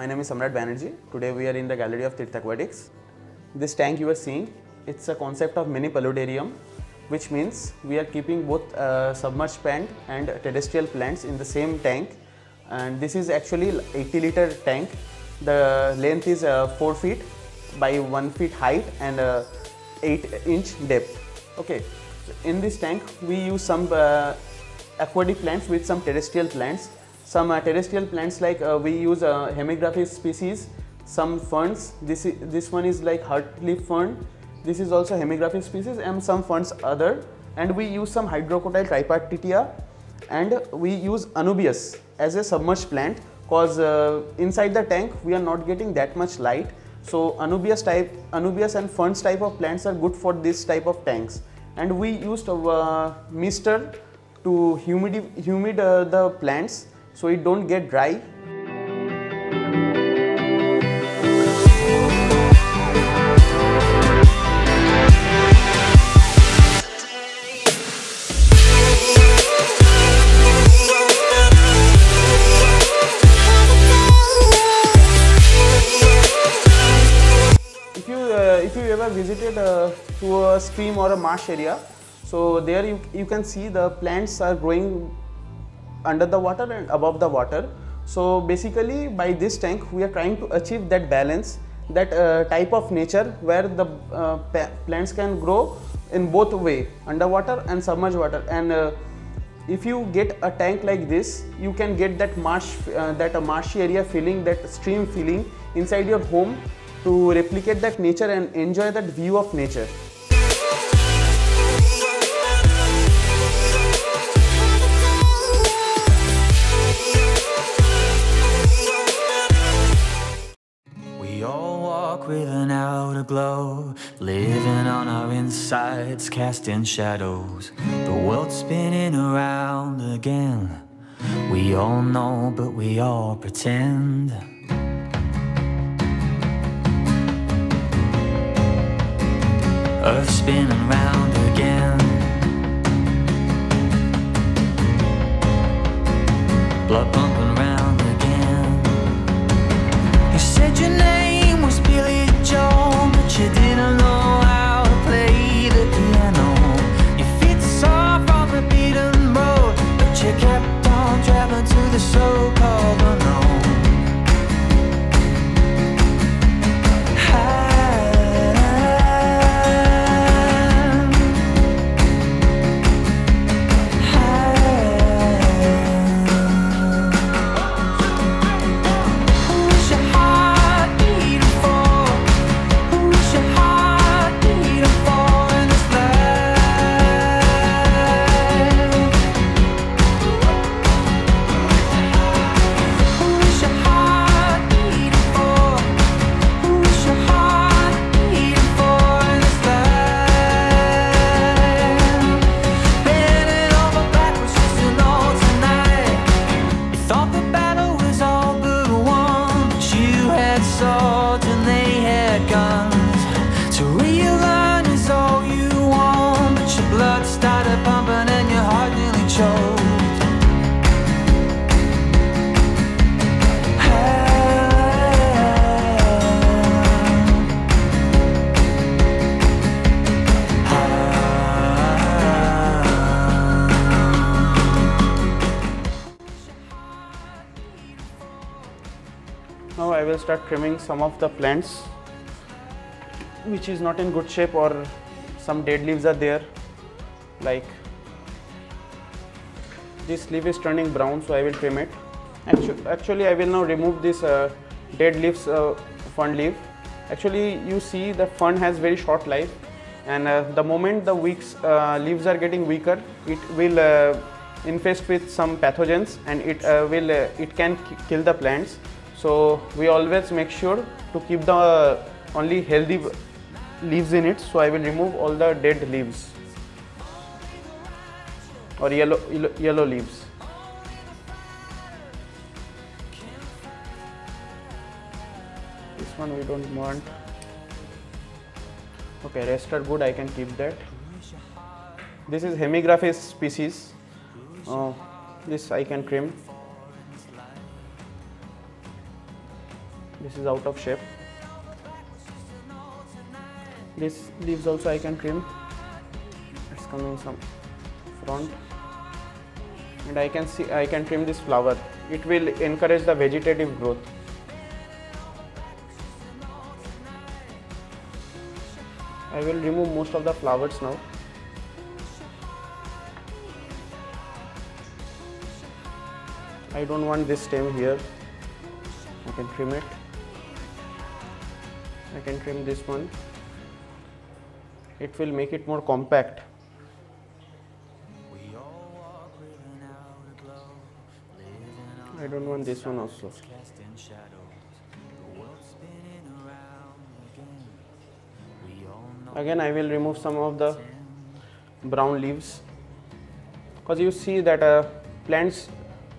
my name is Samrat Banerjee. Today we are in the gallery of Thirth Aquatics. This tank you are seeing, it's a concept of mini paludarium, which means we are keeping both submerged plant and terrestrial plants in the same tank. And this is actually 80-liter tank. The length is 4 feet by 1 feet height and 8-inch depth. Okay, so in this tank we use some aquatic plants with some terrestrial plants. Some terrestrial plants like we use Hemigraphis species, some ferns. This one is like heartleaf fern. This is also Hemigraphis species and some ferns other. And we use some Hydrocotyle tripartita, and we use Anubias as a submerged plant because inside the tank we are not getting that much light. So Anubias and ferns type of plants are good for this type of tanks. And we used mister to humid the plants so it don't get dry. If you ever visited to a stream or a marsh area, so there you can see the plants are growing under the water and above the water. So basically by this tank we are trying to achieve that balance, that type of nature where the plants can grow in both way, underwater and submerged water. And if you get a tank like this, you can get that marshy area feeling, that stream feeling inside your home to replicate that nature and enjoy that view of nature. We all walk with an outer glow, living on our insides, casting shadows. The world's spinning around again. We all know, but we all pretend. Earth spinning round again. Blood pumping round again. You said your name was Billy Joel, but you didn't know how to play the piano. Your feet soft on the beaten road, but you kept on traveling to the so-called unknown. Now I will start trimming some of the plants which is not in good shape, or some dead leaves are there. Like this leaf is turning brown, so I will trim it. Actually I will now remove this dead leaves, fern leaf. Actually you see the fern has very short life, and the moment the leaves are getting weaker, it will infest with some pathogens, and it can kill the plants. So we always make sure to keep the only healthy leaves in it. So I will remove all the dead leaves or yellow leaves. This one we don't want. Okay, rest are good, I can keep that. This is Hemigraphis species. This I can trim. This is out of shape. This leaves also I can trim. It's coming some front, and I can trim this flower. It will encourage the vegetative growth. I will remove most of the flowers now. I don't want this stem here. I can trim it. I can trim this one. It will make it more compact. I don't want this one also. Again, I will remove some of the brown leaves, because you see that plants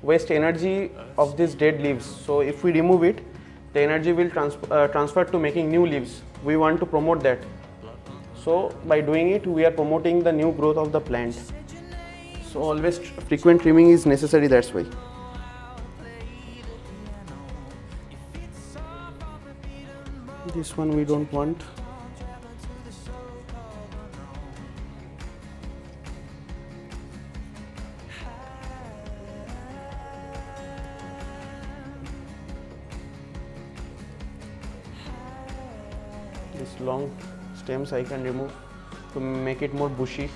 waste energy of these dead leaves. So if we remove it, the energy will transfer to making new leaves. We want to promote that. So by doing it, we are promoting the new growth of the plant. So always frequent trimming is necessary, that's why. This one we don't want. These long stems I can remove to make it more bushy.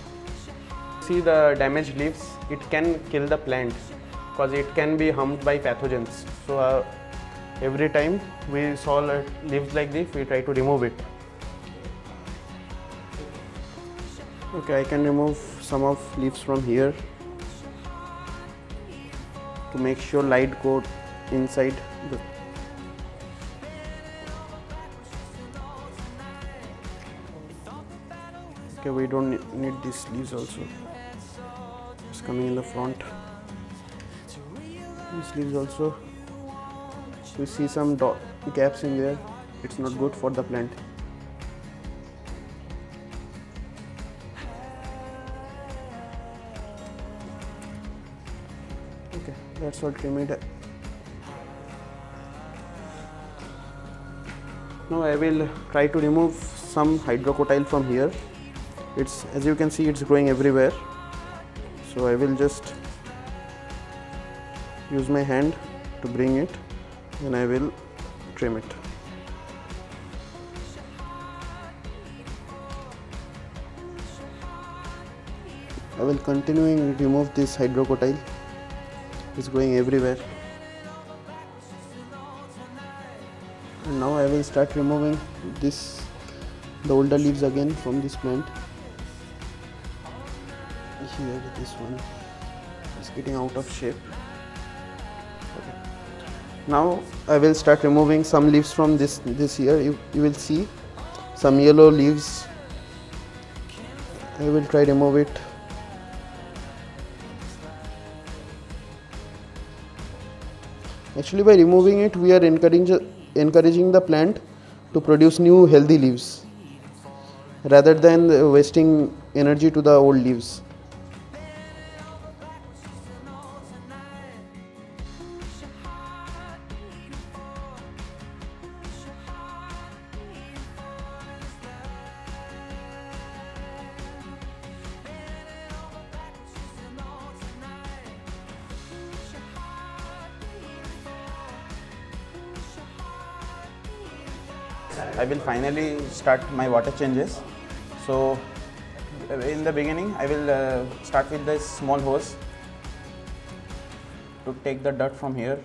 See the damaged leaves, it can kill the plant because it can be harmed by pathogens. So every time we saw leaves like this, we try to remove it. Okay, I can remove some of leaves from here to make sure light go inside the. Okay, we don't need these leaves also. It's coming in the front. These leaves also. We see some gaps in there. It's not good for the plant. Okay, that's all trimmed. Now I will try to remove some hydrocotyle from here. It's, as you can see, it's growing everywhere. So I will just use my hand to bring it, and I will trim it. I will continue to remove this hydrocotyle. It's growing everywhere. And now I will start removing the older leaves again from this plant. Here, this one is getting out of shape. Okay. Now I will start removing some leaves from this here. You will see some yellow leaves. I will try to remove it. Actually, by removing it, we are encouraging the plant to produce new healthy leaves rather than wasting energy to the old leaves. I will finally start my water changes. So in the beginning I will start with this small hose to take the dirt from here.